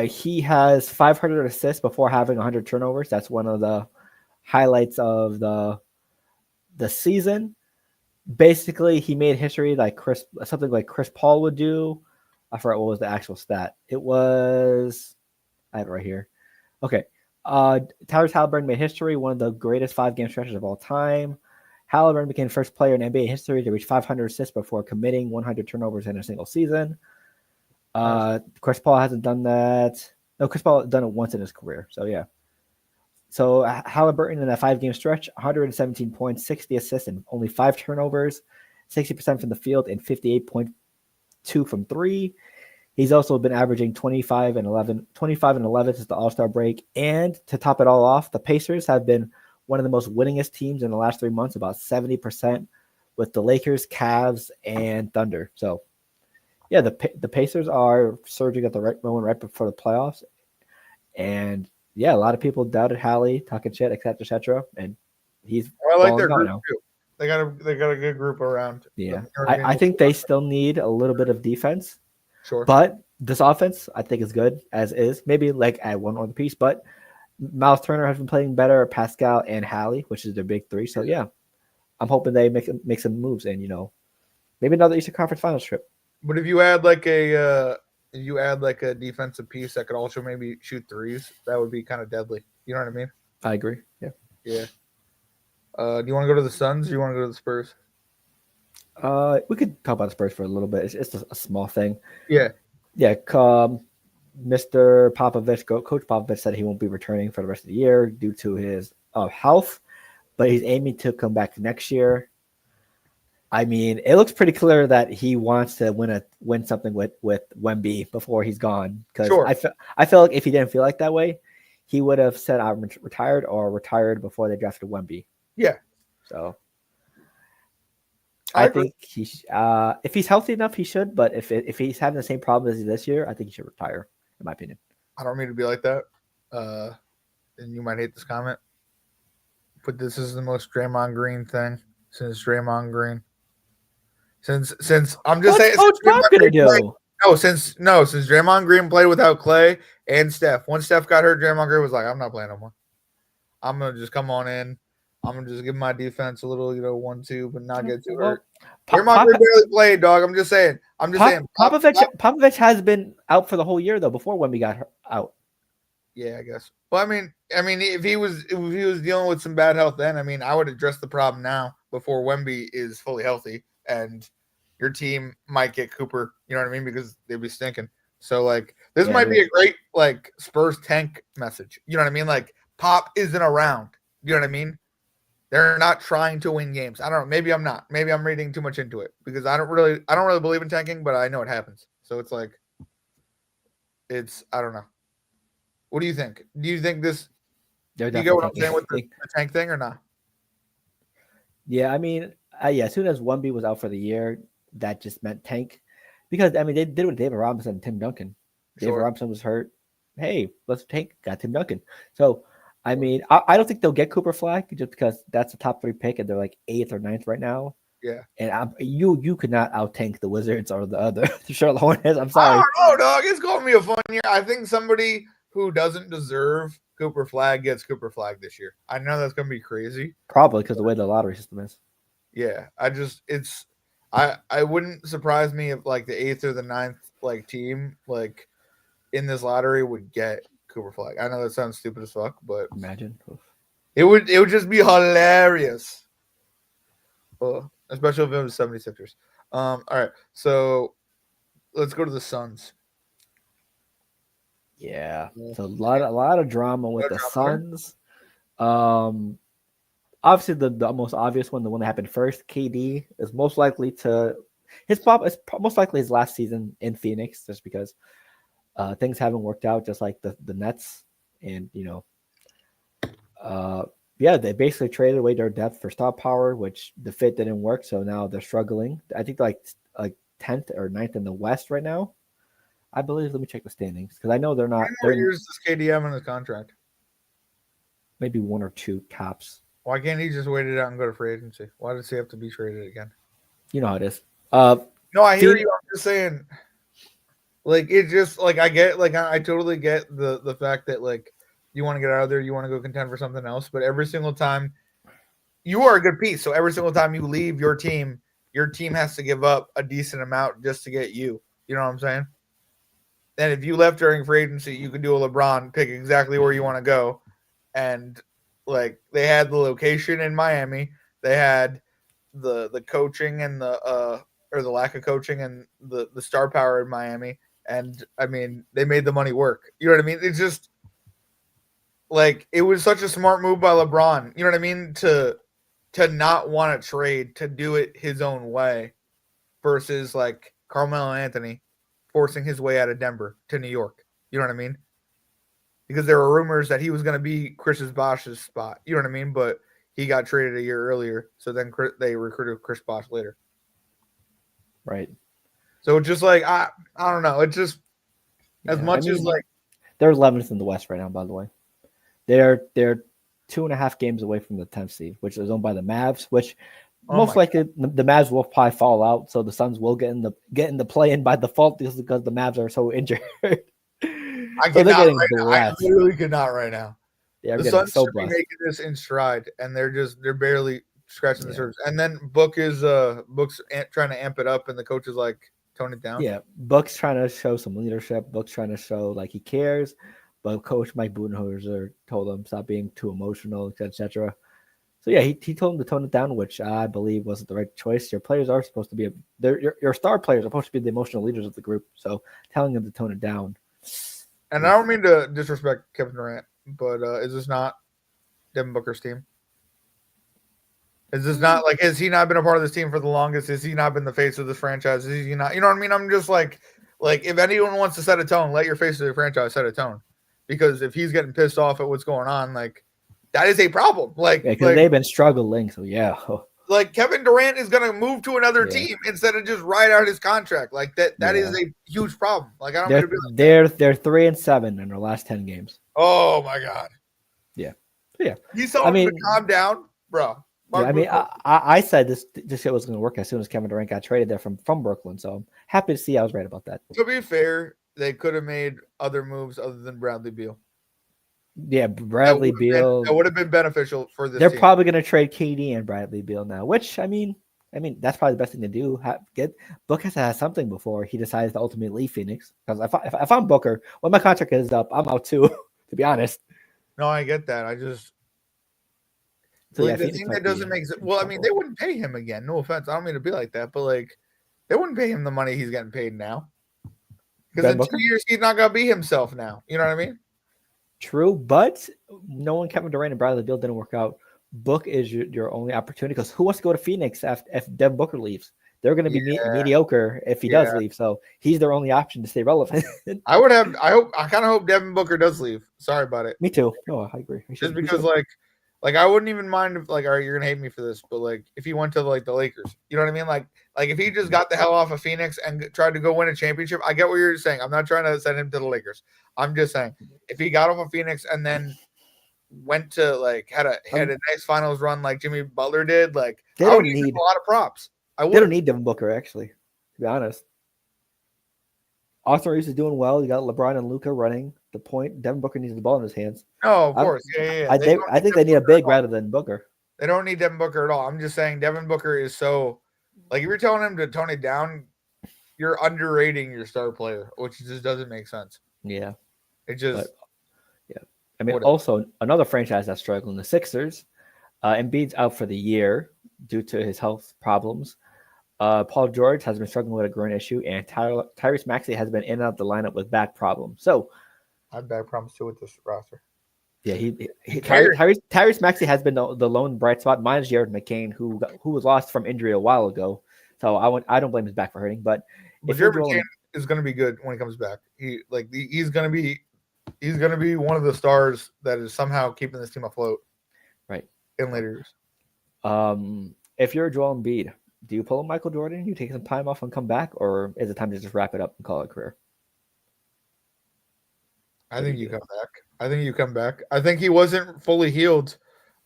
C: he has 500 assists before having 100 turnovers. That's one of the highlights of the season. Basically, he made history something like Chris Paul would do. I forgot what was the actual stat. It was, I have it right here. Okay. Tyrese Halliburton made history, one of the greatest 5-game stretches of all time. Halliburton became the first player in NBA history to reach 500 assists before committing 100 turnovers in a single season. Chris Paul hasn't done that. No, Chris Paul has done it once in his career. So, yeah. So, Halliburton in that 5-game stretch, 117 points, 60 assists, and only 5 turnovers, 60% from the field, and 58.2 from 3. He's also been averaging 25 and 11 since the All-Star break. And to top it all off, the Pacers have been one of the most winningest teams in the last 3 months, about 70%, with the Lakers, Cavs, and Thunder. So, yeah, the Pacers are surging at the right moment right before the playoffs. And, yeah, a lot of people doubted Hali, talking shit, et cetera. And he's
D: I like their group, too. They got a good group around.
C: Yeah, I think they still need a little bit of defense.
D: Sure.
C: But this offense, I think, is good as is. Maybe like add one other piece, but Miles Turner has been playing better. Pascal and Hali, which is their big three. So yeah, I'm hoping they make some moves and maybe another Eastern Conference Finals trip.
D: But if you add like a defensive piece that could also maybe shoot threes, that would be kind of deadly. You know what I mean?
C: I agree. Yeah.
D: Yeah. Do you want to go to the Suns or do you want to go to the Spurs?
C: We could talk about the Spurs for a little bit. It's a small thing.
D: Yeah.
C: Yeah. Mr. Popovich, Coach Popovich said he won't be returning for the rest of the year due to his health, but he's aiming to come back next year. I mean, it looks pretty clear that he wants to win something with Wemby before he's gone. Because
D: sure.
C: I feel like if he didn't feel like that way, he would have said I'm retired or retired before they drafted Wemby.
D: Yeah.
C: So I think he if he's healthy enough, he should. But if he's having the same problem as this year, I think he should retire, in my opinion.
D: I don't mean to be like that. And you might hate this comment, but this is the most Draymond Green thing since Draymond Green. Since I'm just saying,
C: Coach Pop gonna do?
D: Since Draymond Green played without Clay and Steph. Once Steph got hurt, Draymond Green was like, "I'm not playing no more. I'm gonna just come on in. I'm gonna just give my defense a little, 1-2, but not get too hurt." Draymond Green barely played, dog. I'm just saying.
C: Popovich has been out for the whole year though. Before Wemby got out.
D: Yeah, I guess. Well, I mean, if he was dealing with some bad health then, I mean, I would address the problem now. before Wemby is fully healthy, and your team might get Cooper. You know what I mean? Because they'd be stinking. So like this might be a great like Spurs tank message. You know what I mean? Like Pop isn't around. You know what I mean? They're not trying to win games. I don't know. Maybe I'm not. Maybe I'm reading too much into it because I don't really believe in tanking, but I know it happens. So it's like I don't know. What do you think? Do you think this? Do you get what I'm saying with the tank thing or not?
C: Yeah, I mean, as soon as Wemby was out for the year, that just meant tank. Because, I mean, they did with David Robinson and Tim Duncan. Sure. David Robinson was hurt. Hey, let's tank. Got Tim Duncan. So, I mean, I don't think they'll get Cooper Flag just because that's a top 3 pick and they're like 8th or 9th right now.
D: Yeah.
C: And you could not out-tank the Wizards or the other the Charlotte Hornets. I'm sorry.
D: I don't know, dog. It's going to be a fun year. I think somebody who doesn't deserve Cooper Flag gets Cooper Flag this year. I know that's going to be crazy.
C: Probably because the way the lottery system is.
D: Yeah. I wouldn't surprise me if like the 8th or the 9th like team like in this lottery would get Cooper Flag. I know that sounds stupid as fuck, but
C: imagine
D: it would just be hilarious. Especially if it was 76ers. All right, so let's go to the Suns.
C: Yeah, so a lot of drama with the Suns. Obviously, the most obvious one, the one that happened first, KD is most likely most likely his last season in Phoenix, just because things haven't worked out, just like the Nets, and they basically traded away their depth for star power, which the fit didn't work, so now they're struggling. I think like 10th or 9th in the West right now, I believe. Let me check the standings because I know they're not.
D: How many years does KD in the contract?
C: Maybe 1 or 2 tops.
D: Why can't he just wait it out and go to free agency? Why does he have to be traded again?
C: You know how it is.
D: No, I hear you. I'm just saying, like, it just like I get, like, I totally get the fact that like you want to get out of there, you want to go contend for something else, but every single time you are a good piece, so every single time you leave your team has to give up a decent amount just to get you. You know what I'm saying? And if you left during free agency, you could do a LeBron, pick exactly where you want to go, and like they had the location in Miami, they had the coaching and the lack of coaching and the star power in Miami, and I mean they made the money work. You know what I mean? It's just like it was such a smart move by LeBron. You know what I mean? To not want to trade, to do it his own way, versus like Carmelo Anthony forcing his way out of Denver to New York. You know what I mean? Because there were rumors that he was going to be Chris Bosh's spot. You know what I mean? But he got traded a year earlier. So then they recruited Chris Bosh later.
C: Right.
D: So it's just like, I don't know. It's just as much as like.
C: They're 11th in the West right now, by the way. They're 2.5 games away from the 10th seed, which is owned by the Mavs, which most likely the Mavs will probably fall out. So the Suns will get in the play-in by default because the Mavs are so injured.
D: I literally cannot right now.
C: Yeah,
D: the Suns should be making this in stride, and they're barely scratching the surface. And then Book's trying to amp it up, and the coach is like tone it down.
C: Yeah, Book's trying to show some leadership. Book's trying to show like he cares, but Coach Mike Budenholzer told him stop being too emotional, etc. So yeah, he told him to tone it down, which I believe wasn't the right choice. Your players are supposed to be your star players are supposed to be the emotional leaders of the group. So telling him to tone it down.
D: And I don't mean to disrespect Kevin Durant, but is this not Devin Booker's team? Is this not like, has he not been a part of this team for the longest? Has he not been the face of this franchise? Is he not, you know what I mean? I'm just like if anyone wants to set a tone, let your face of the franchise set a tone. Because if he's getting pissed off at what's going on, like that is a problem.
C: Because they've been struggling. So yeah.
D: Like Kevin Durant is going to move to another team instead of just ride out his contract. Like that is a huge problem. Like I don't mean to be like
C: they're 3-7 in their last 10 games.
D: Oh my God.
C: Yeah.
D: He's telling him to calm down, bro.
C: I mean, I said this shit was going to work as soon as Kevin Durant got traded there from Brooklyn. So I'm happy to see I was right about that.
D: To be fair, they could have made other moves other than Bradley Beal.
C: Yeah, Bradley Beal.
D: That would have been beneficial for this.
C: They're probably going to trade KD and Bradley Beal now, which I mean, that's probably the best thing to do. Book has to have something before he decides to ultimately leave Phoenix. Because if I'm Booker, when my contract is up, I'm out too. To be honest.
D: No, I get that.
C: So
D: like
C: yeah,
D: the
C: Phoenix
D: thing
C: might
D: that
C: be
D: doesn't make
C: in
D: sense. Well, I mean, they
C: trouble.
D: wouldn't pay him again. No offense, I don't mean to be like that, but like they wouldn't pay him the money he's getting paid now because
C: Ben
D: in 2
C: Booker?
D: years he's not gonna be himself now. You know what I mean?
C: True, but knowing Kevin Durant and Bradley Beal didn't work out, Book is your only opportunity because who wants to go to Phoenix if Devin Booker leaves? They're going to be
D: Yeah,
C: mediocre if he does
D: yeah.
C: leave. So he's their only option to stay relevant.
D: I would have. I kind of hope Devin Booker does leave. Sorry about it.
C: Me too. No, I agree.
D: Just because, like I wouldn't even mind if, like, all right, you're gonna hate me for this, but like, if he went to like the Lakers, you know what I mean? Like if he just got the hell off of Phoenix and tried to go win a championship, I get what you're saying. I'm not trying to send him to the Lakers. I'm just saying if he got off of Phoenix and then went to like had a nice finals run like Jimmy Butler did, like
C: they
D: I would
C: don't
D: give him
C: need
D: a lot of props. I
C: they don't
D: would.
C: need Devin Booker actually. To be honest, Austin Reeves is doing well. You got LeBron and Luca running the point. Devin Booker needs the ball in his hands.
D: No, of course, yeah.
C: I think they need a big rather than Booker.
D: They don't need Devin Booker at all. I'm just saying Devin Booker is so like if you're telling him to tone it down, you're underrating your star player, which just doesn't make sense.
C: Yeah,
D: it just
C: yeah. I mean,
D: whatever.
C: Also another franchise that's struggling, the Sixers. Embiid's out for the year due to his health problems. Paul George has been struggling with a groin issue, and Tyrese Maxey has been in and out of the lineup with back problems. So,
D: I have back problems too with this roster.
C: Yeah, Tyrese Maxey has been the lone bright spot. Minus Jared McCain, who was lost from injury a while ago. So I don't blame his back for hurting. But if
D: Jared McCain is going to be good when he comes back. He's going to be one of the stars that is somehow keeping this team afloat.
C: Right.
D: In later years.
C: If you're Joel Embiid, do you pull a Michael Jordan? You take some time off and come back, or is it time to just wrap it up and call it a career?
D: I think you come back. I think he wasn't fully healed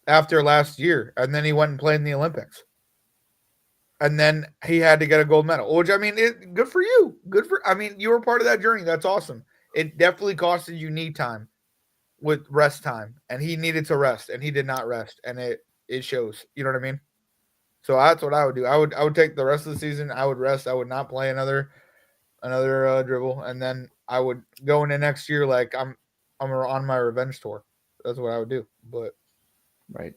D: after last year, and then he went and played in the Olympics. And then he had to get a gold medal, which, I mean, good for you. I mean, you were part of that journey. That's awesome. It definitely costed you knee time with rest time, and he needed to rest, and he did not rest, and it shows. You know what I mean? So that's what I would do. I would take the rest of the season. I would rest. I would not play another dribble, and then I would go into next year like I'm on my revenge tour. That's what I would do. But
C: right,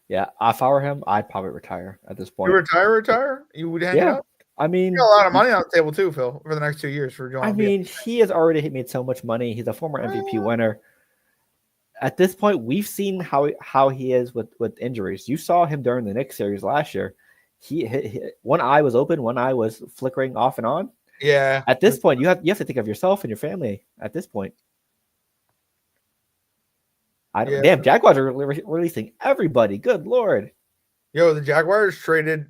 C: yeah, if I were him, I'd probably retire at this point.
D: You retire? You would hang it up?
C: I mean,
D: you got a lot of money on the table too, Phil, for the next 2 years for Joel.
C: I mean, he has already made so much money. He's a former MVP winner. At this point, we've seen how he is with injuries. You saw him during the Knicks series last year. He one eye was open, one eye was flickering off and on.
D: Yeah.
C: At this point, you have to think of yourself and your family. At this point, damn, Jaguars are releasing everybody. Good Lord.
D: Yo, the Jaguars traded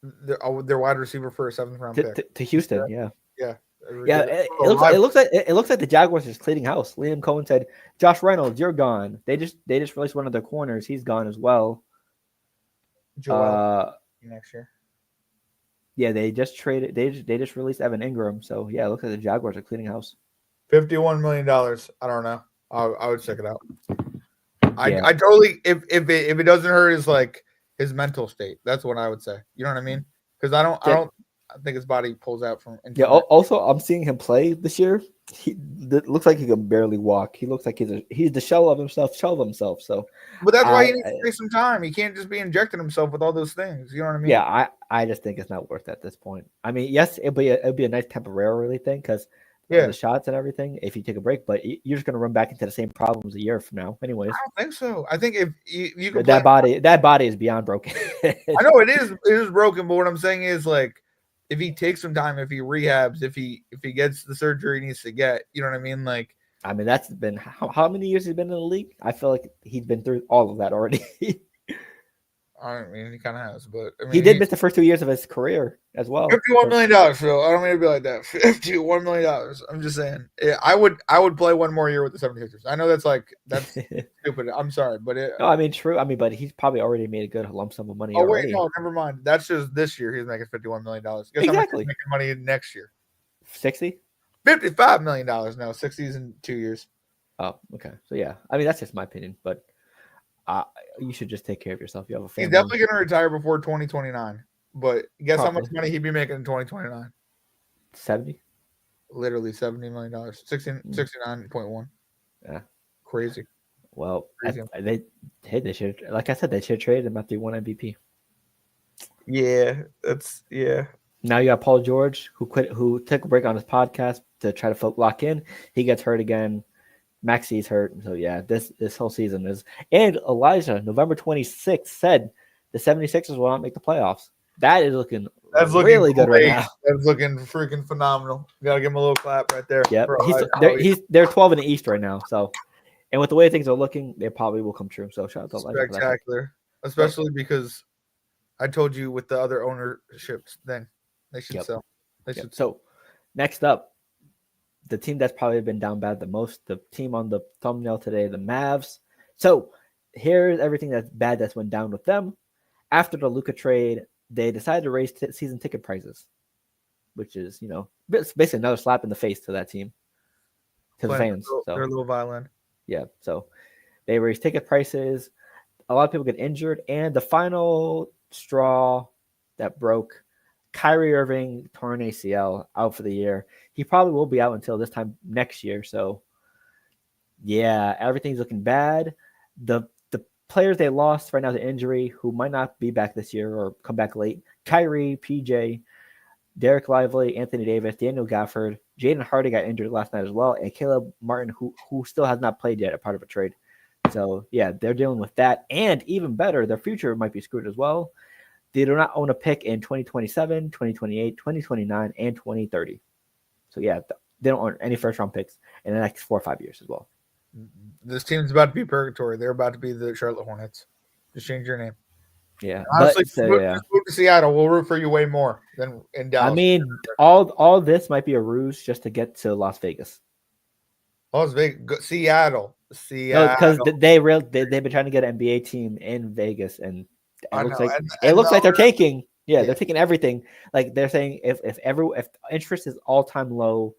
D: their wide receiver for a 7th round pick
C: to Houston. Yeah.
D: Yeah.
C: It looks like the Jaguars are just cleaning house. Liam Cohen said, "Josh Reynolds, you're gone." They just released one of their corners. He's gone as well.
D: Joel next year.
C: Yeah, they just traded. They just released Evan Ingram. So yeah, it looks like the Jaguars are cleaning house.
D: $51 million. I don't know. I would check it out. I totally if it doesn't hurt his mental state. That's what I would say. You know what I mean? Because I think his body pulls out from.
C: Yeah. Also, I'm seeing him play this year. It looks like he can barely walk. He looks like he's the shell of himself. So.
D: But that's why he needs to take some time. He can't just be injecting himself with all those things. You know what I mean?
C: Yeah. I just think it's not worth it at this point. I mean, yes, it'd be a nice temporary thing because. Yeah, the shots and everything. If you take a break, but you're just going to run back into the same problems a year from now, anyways.
D: I don't think so. I think if you can
C: that body is beyond broken.
D: I know it is broken, but what I'm saying is if he takes some time, if he rehabs, if he gets the surgery he needs to get, you know what I mean?
C: I mean, that's been how many years he's been in the league? I feel like he's been through all of that already.
D: I mean, he kind of has, but I mean,
C: he did miss the first 2 years of his career as well.
D: $51 million, Phil. I don't mean to be like that. $51 million. I'm just saying. I would play one more year with the 76ers. I know that's stupid. I'm sorry, but
C: no, I mean, true. I mean, but he's probably already made a good lump sum of money.
D: Oh wait, no, never mind. That's just this year. He's making $51 million. Guess
C: exactly.
D: How much he's making money next year?
C: 60.
D: $55 million. No, 60's in 2 years.
C: Oh, okay. So yeah, I mean that's just my opinion, but. You should just take care of yourself. You have a family.
D: He's definitely going to retire before 2029. But guess how much money he'd be making in 2029?
C: 70.
D: Literally $70 million. 69.1.
C: Yeah.
D: Crazy.
C: Well,
D: Crazy.
C: they should, like I said, they should trade him after he won MVP.
D: Yeah.
C: Now you got Paul George, who took a break on his podcast to try to lock in. He gets hurt again. Maxi's hurt. So yeah, this whole season is. And Elijah, November 26th, said the 76ers will not make the playoffs. That is looking really good right now.
D: That's looking freaking phenomenal. Gotta give him a little clap right there.
C: Yeah, they're 12 in the East right now. So, and with the way things are looking, they probably will come true. So shout out to Elijah.
D: Spectacular, especially because I told you with the other ownerships thing, they should sell.
C: So next up, the team that's probably been down bad the most, the team on the thumbnail today, the Mavs. So here's everything that's bad that's went down with them. After the Luka trade, they decided to raise season ticket prices, which is, basically another slap in the face to that team, to the fans.
D: They're a little violent.
C: Yeah, so they raised ticket prices. A lot of people get injured, and the final straw that broke, Kyrie Irving torn ACL, out for the year. He probably will be out until this time next year. So, yeah, everything's looking bad. The players they lost right now to injury, who might not be back this year or come back late: Kyrie, PJ, Derek Lively, Anthony Davis, Daniel Gafford, Jaden Hardy got injured last night as well, and Caleb Martin, who still has not played yet, a part of a trade. So, yeah, they're dealing with that. And even better, their future might be screwed as well. They do not own a pick in 2027, 2028, 2029, and 2030. So, yeah, they don't own any first-round picks in the next 4 or 5 years as well.
D: This team's about to be purgatory. They're about to be the Charlotte Hornets. Just change your name.
C: Yeah.
D: Honestly, just move to Seattle. We'll root for you way more than in Dallas.
C: I mean, all this might be a ruse just to get to Las Vegas.
D: Las Vegas, Seattle.
C: Because they've been trying to get an NBA team in Vegas, and it looks like they're taking. Yeah, they're taking everything. Like they're saying, if interest is all time low,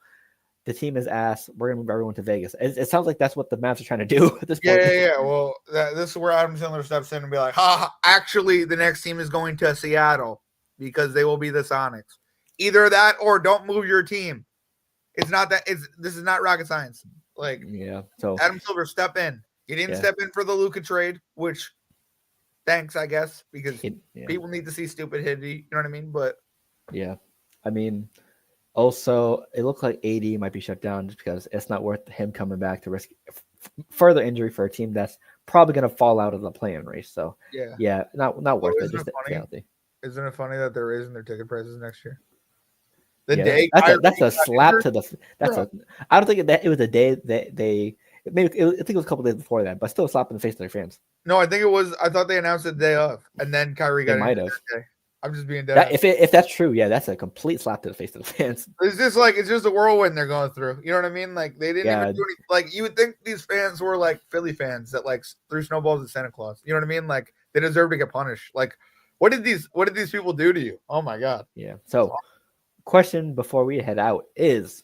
C: the team is asked, we're gonna move everyone to Vegas. It sounds like that's what the Mavs are trying to do at this point.
D: Yeah. Well, this is where Adam Sandler steps in and be like, actually, the next team is going to Seattle because they will be the Sonics. Either that or don't move your team. It's not that. This is not rocket science. Like,
C: yeah. So
D: Adam Silver, step in. You didn't step in for the Luka trade, which thanks, I guess, because people need to see stupidity. You know what I mean? But
C: yeah, I mean. Also, it looks like AD might be shut down just because it's not worth him coming back to risk further injury for a team that's probably going to fall out of the play-in race. So, yeah, not worth it. Just
D: isn't it funny that they're raising their ticket prices next year?
C: That's a slap to the. I don't think it was a day that they. I think it was a couple days before that, but still a slap in the face to their fans.
D: No, I think it was. I thought they announced the day of, and then Kyrie got
C: might have.
D: I'm just being dead.
C: If that's true, yeah, that's a complete slap to the face of the fans.
D: It's just a whirlwind they're going through. You know what I mean? Like they didn't even do any, like you would think these fans were like Philly fans that like threw snowballs at Santa Claus. You know what I mean? Like they deserve to get punished. Like what did these people do to you? Oh my god.
C: Yeah. So question before we head out is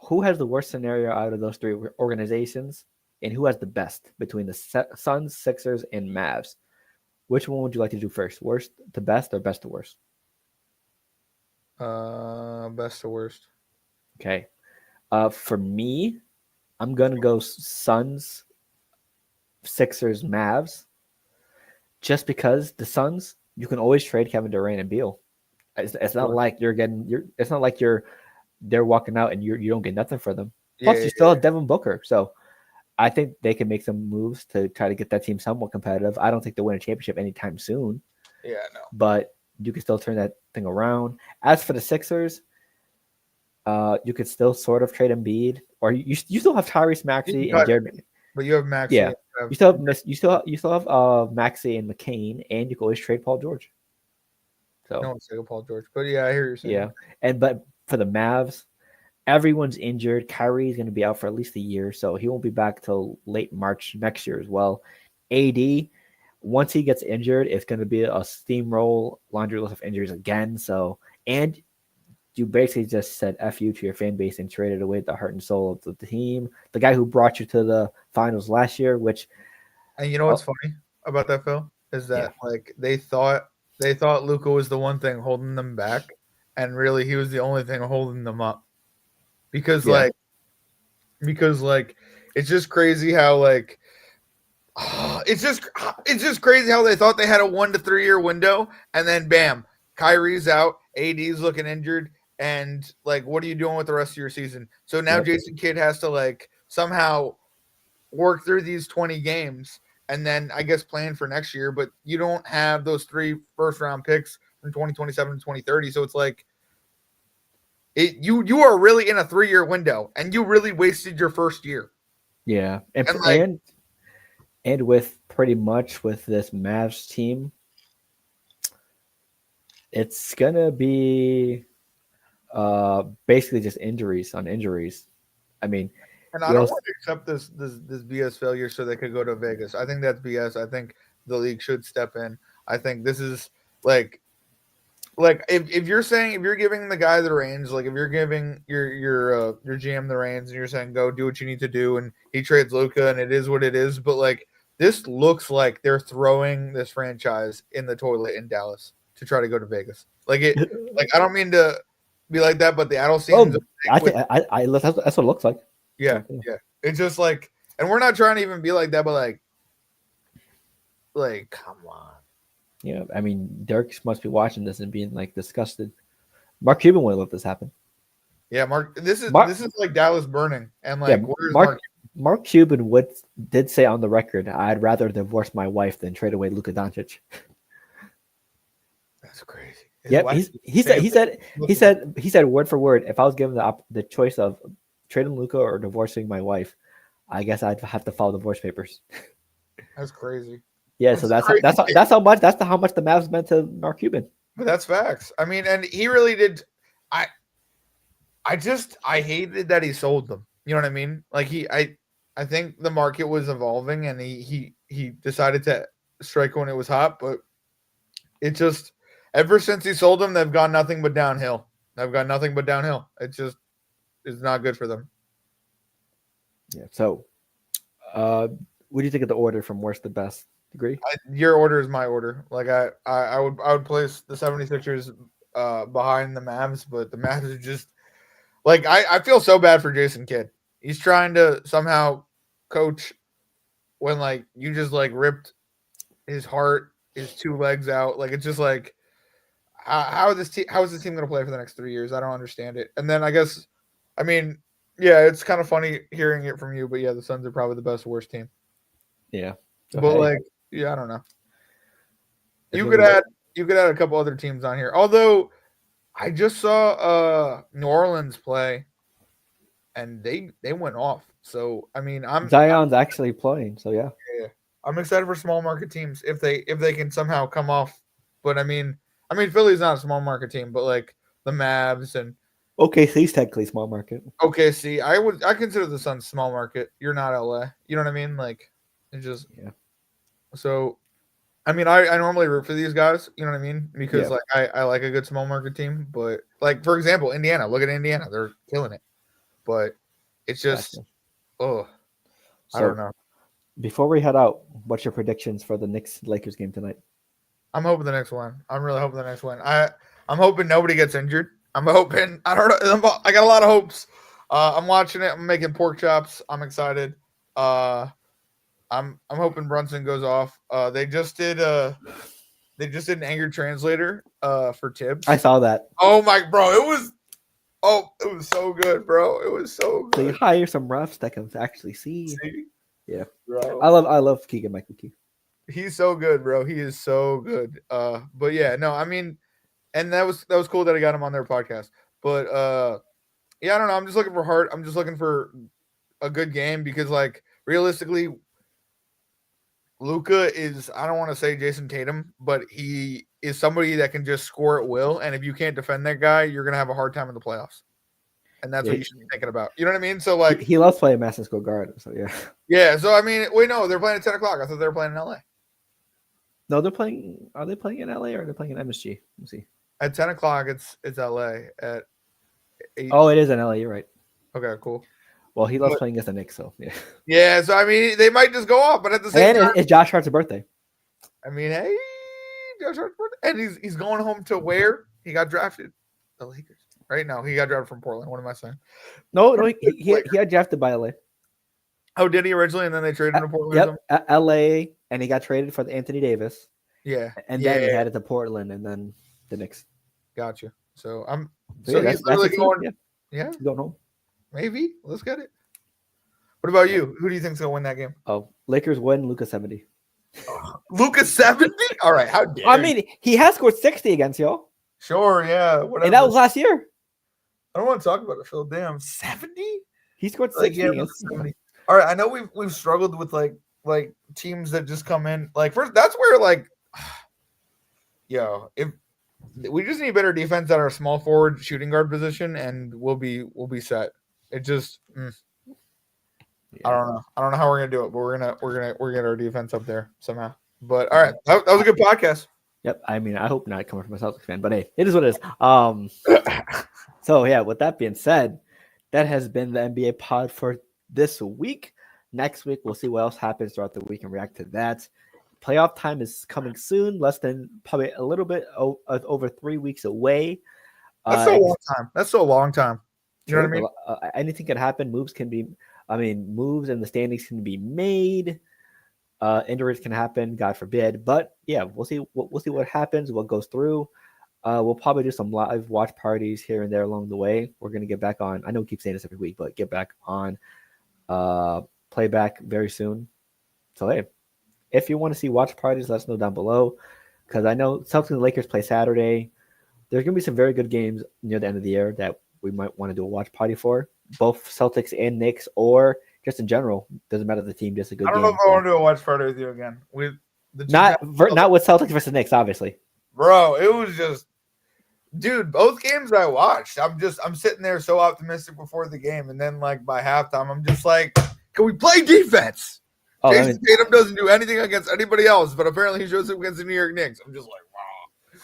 C: who has the worst scenario out of those three organizations, and who has the best between the Suns, Sixers, and Mavs? Which one would you like to do first? Worst to best or best to worst?
D: Best to worst.
C: Okay. For me, I'm gonna go Suns, Sixers, Mavs. Just because the Suns, you can always trade Kevin Durant and Beal. It's not like it's not like they're walking out and you don't get nothing for them. Plus, you still have Devin Booker, so. I think they can make some moves to try to get that team somewhat competitive. I don't think they'll win a championship anytime soon.
D: Yeah, no.
C: But you can still turn that thing around. As for the Sixers, you could still sort of trade Embiid, or you still have Tyrese Maxey and Jared.
D: But you have Maxey.
C: Yeah, you still have Maxey and McCain, and you can always trade Paul George. So
D: no one's saying Paul George, but yeah, I hear you saying.
C: Yeah, but for the Mavs. Everyone's injured. Kyrie's going to be out for at least a year, so he won't be back till late March next year as well. AD, once he gets injured, it's going to be a steamroll laundry list of injuries again. So, and you basically just said F you to your fan base and traded away the heart and soul of the team. The guy who brought you to the finals last year,
D: and you know what's funny about that, Phil, is that like they thought Luka was the one thing holding them back, and really he was the only thing holding them up. Because like because like it's just crazy how like it's just crazy how they thought they had a 1 to 3 year window, and then bam, Kyrie's out, AD's looking injured, and like, what are you doing with the rest of your season? So now Jason Kidd has to like somehow work through these 20 games, and then I guess plan for next year. But you don't have those 3 first round picks from 2027 and 2030, so it's like you are really in a 3 year window, and you really wasted your first year.
C: Yeah,
D: And
C: with pretty much with this Mavs team, it's gonna be basically just injuries on injuries. I mean,
D: and I don't want to accept this BS failure so they could go to Vegas. I think that's BS. I think the league should step in. I think this is like if you're saying, if you're giving the guy the reins, like if you're giving your GM the reins and you're saying go do what you need to do, and he trades Luka and it is what it is, but like this looks like they're throwing this franchise in the toilet in Dallas to try to go to Vegas. Like I don't mean to be like that, but the Adel seems.
C: That's what it looks like.
D: Yeah. It's just like, and we're not trying to even be like that, but like come on.
C: Yeah, I mean, Dirk must be watching this and being like disgusted. Mark Cuban would let this happen.
D: Yeah, this is like Dallas burning, and like where's
C: Mark Cuban did say on the record, "I'd rather divorce my wife than trade away Luka Doncic."
D: That's crazy.
C: Yep, he said word for word, if I was given the choice of trading Luka or divorcing my wife, I guess I'd have to file divorce papers.
D: That's crazy.
C: Yeah, so that's how much the Mavs meant to Mark Cuban.
D: But that's facts. I mean, and he really did. I hated that he sold them. You know what I mean? Like I think the market was evolving, and he decided to strike when it was hot. But it just, ever since he sold them, they've gone nothing but downhill. It just is not good for them.
C: Yeah. So, what do you think of the order from worst to best? Agree?
D: Your order is my order. Like I would place the 76ers behind the Mavs, but the Mavs are just like, I feel so bad for Jason Kidd. He's trying to somehow coach when like you just like ripped his heart, his 2 legs out. Like it's just like how is this team going to play for the next 3 years? I don't understand it. And then I guess, I mean, yeah, it's kind of funny hearing it from you, but yeah, the Suns are probably the worst team.
C: Yeah.
D: But like, yeah, I don't know. You could add a couple other teams on here. Although I just saw New Orleans play, and they went off. So I mean,
C: Zion's actually playing. So yeah,
D: I'm excited for small market teams if they can somehow come off. But I mean, Philly's not a small market team, but like the Mavs and
C: OKC's technically small market.
D: OKC, I consider the Suns small market. You're not LA. You know what I mean? Like it's just So, I mean, I normally root for these guys, you know what I mean? Because like I like a good small market team, but like for example, Indiana. Look at Indiana; they're killing it. But it's just, I don't know.
C: Before we head out, what's your predictions for the Knicks-Lakers game tonight?
D: I'm hoping the next one. I'm really hoping the next one. I'm hoping nobody gets injured. I'm hoping. I don't know. I got a lot of hopes. I'm watching it. I'm making pork chops. I'm excited. I'm hoping Brunson goes off. They just did an anger translator for Tibbs.
C: I saw that.
D: Oh my bro, it was so good, bro. It was so good.
C: So you hire some refs that can actually see. Yeah,
D: bro.
C: I love Keegan-Michael Key.
D: He's so good, bro. He is so good. But yeah, no, I mean, and that was cool that I got him on their podcast. But yeah, I don't know. I'm just looking for heart. I'm just looking for a good game because like realistically, Luka is, I don't want to say Jason Tatum, but he is somebody that can just score at will. And if you can't defend that guy, you're going to have a hard time in the playoffs. And that's what you should be thinking about. You know what I mean? So like
C: he loves playing Madison Square Garden. So yeah.
D: Yeah. So I mean, wait, no, they're playing at 10 o'clock. I thought they were playing in LA.
C: No, they're playing. Are they playing in LA or are they playing in MSG? Let's see.
D: At 10 o'clock, it's LA. At 8.
C: Oh, it is in LA. You're right.
D: Okay, cool.
C: Well, he loves playing against the Knicks, so yeah.
D: Yeah, so I mean, they might just go off, but at the same time,
C: it's Josh Hart's birthday.
D: I mean, hey, Josh Hart's birthday, and he's going home to where he got drafted, the Lakers. right? No, he got drafted from Portland. What am I saying?
C: No, he got drafted by LA.
D: Oh, did he originally? And then they traded him to Portland?
C: Yep, LA, and he got traded for the Anthony Davis.
D: Yeah.
C: And then he had it to Portland, and then the Knicks.
D: Gotcha. So he's
C: that's
D: literally going.
C: Yeah. Going home.
D: Maybe. Let's get it. What about you? Who do you think's gonna win that game?
C: Oh, Lakers win. Luka 70.
D: Luka 70? All right. How dare
C: I mean, he has scored 60 against y'all.
D: Sure, yeah. Whatever.
C: And that was last year.
D: I don't want to talk about it, Phil. Damn, 70?
C: He scored 60 against
D: 70. All right, I know we've struggled with like teams that just come in. Like first, that's where like, if we just need better defense at our small forward shooting guard position, and we'll be set. It just, I don't know how we're gonna do it, but we're gonna get our defense up there somehow. But all right, that was a good podcast.
C: Yep. I mean, I hope not coming from a Celtics fan, but hey, it is what it is. So yeah, with that being said, that has been the NBA pod for this week. Next week, we'll see what else happens throughout the week and react to that. Playoff time is coming soon, less than probably a little bit over 3 weeks away.
D: That's so long time. That's so long time. You know what I mean?
C: Anything can happen. Moves in the standings can be made. Injuries can happen, God forbid. But yeah, we'll see what happens, what goes through. We'll probably do some live watch parties here and there along the way. We're gonna get back on. I know we keep saying this every week, but get back on playback very soon. So hey, if you want to see watch parties, let us know down below. Because I know Celtics and Lakers play Saturday. There's gonna be some very good games near the end of the year that we might want to do a watch party for. Both Celtics and Knicks, or just in general. Doesn't matter the team, just a good game.
D: I don't know if I want to do a watch party with you again.
C: Not with Celtics versus Knicks, obviously.
D: Bro, it was just, dude, both games I watched, I'm sitting there so optimistic before the game, and then like by halftime, I'm just like, can we play defense? Jason Tatum doesn't do anything against anybody else, but apparently he shows up against the New York Knicks. I'm just like, wow.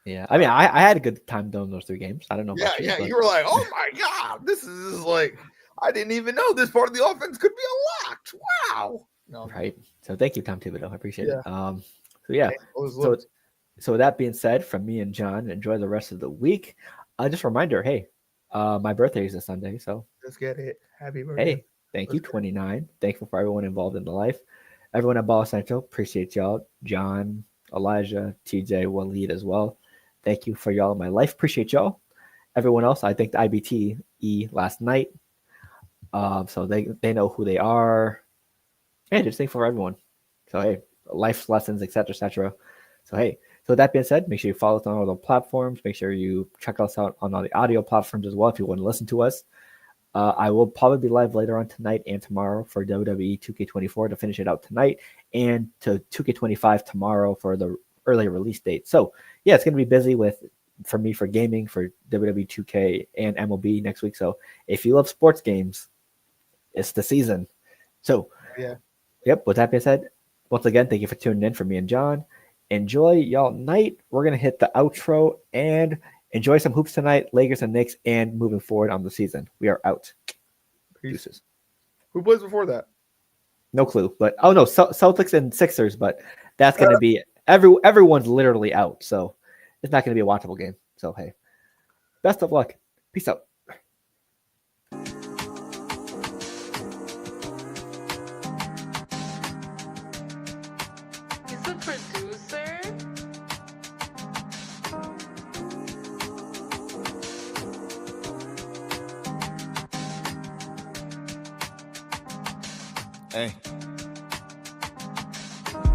C: Yeah, I mean, I had a good time doing those 3 games. I don't know.
D: You were like, oh my god, this is like, I didn't even know this part of the offense could be unlocked. Wow. No.
C: Right. So thank you, Tom Thibodeau. I appreciate it. So with that being said, from me and John, enjoy the rest of the week. Just a reminder, hey, my birthday is this Sunday, so
D: let's get it. Happy birthday.
C: Hey, thank you, 29. Thankful for everyone involved in the life. Everyone at Ball Central, appreciate y'all. John, Elijah, TJ, Waleed as well. Thank you for y'all in my life. Appreciate y'all. Everyone else, I thanked IBTE last night. So they know who they are. Hey, just thankful for everyone. So hey, life lessons, etc., etc. So hey, so with that being said, make sure you follow us on all the platforms. Make sure you check us out on all the audio platforms as well if you want to listen to us. I will probably be live later on tonight and tomorrow for WWE 2K24 to finish it out tonight, and to 2K25 tomorrow for the early release date. So yeah, it's going to be busy for me for gaming for WWE 2K and MLB next week. So if you love sports games, it's the season. So
D: yeah.
C: Yep. With that being said, once again, thank you for tuning in for me and John. Enjoy y'all night. We're going to hit the outro and enjoy some hoops tonight, Lakers and Knicks, and moving forward on the season. We are out. Peace.
D: Who plays before that?
C: No clue. But Celtics and Sixers, but that's going to be everyone's literally out. So it's not going to be a watchable game. So hey, best of luck. Peace out.
B: Hey.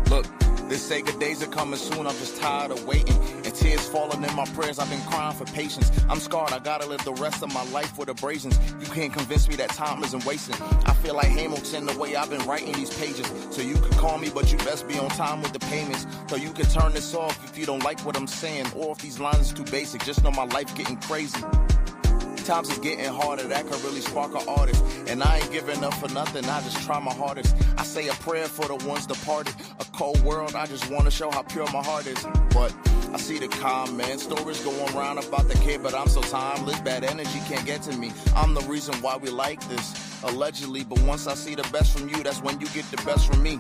B: Look, they say good days are coming soon. I'm just tired of waiting. And tears falling in my prayers. I've been crying for patience. I'm scarred. I gotta live the rest of my life with abrasions. You can't convince me that time isn't wasting. I feel like Hamilton the way I've been writing these pages. So you could call me, but you best be on time with the payments. So you can turn this off if you don't like what I'm saying. Or if these lines are too basic. Just know my life getting crazy. Times are getting harder, that could really spark an artist. And I ain't giving up for nothing, I just try my hardest. I say a prayer for the ones departed. A cold world, I just want to show how pure my heart is. But I see the comments, stories going around about the kid, but I'm so timeless. Bad energy can't get to me. I'm the reason why we like this, allegedly. But once I see the best from you, that's when you get the best from me.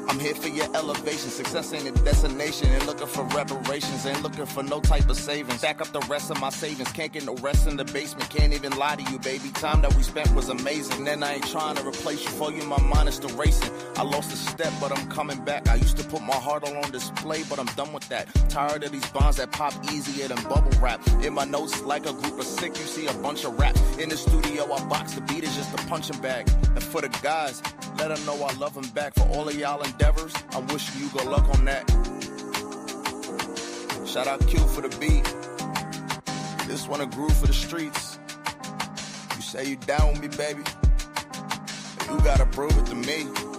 B: I'm here for your elevation. Success ain't a destination. Ain't looking for reparations. Ain't looking for no type of savings. Stack up the rest of my savings. Can't get no rest in the basement. Can't even lie to you, baby. Time that we spent was amazing. And I ain't trying to replace you. For you, my mind is still racing. I lost a step, but I'm coming back. I used to put my heart all on display, but I'm done with that. Tired of these bonds that pop easier than bubble wrap. In my notes, like a group of sick, you see a bunch of rap. In the studio, I box the beat is just a punching bag. And for the guys, let them know I love them back. For all of y'all endeavors, I'm wishing you good luck on that. Shout out Q for the beat. This one a groove for the streets. You say you down with me, baby. You gotta prove it to me.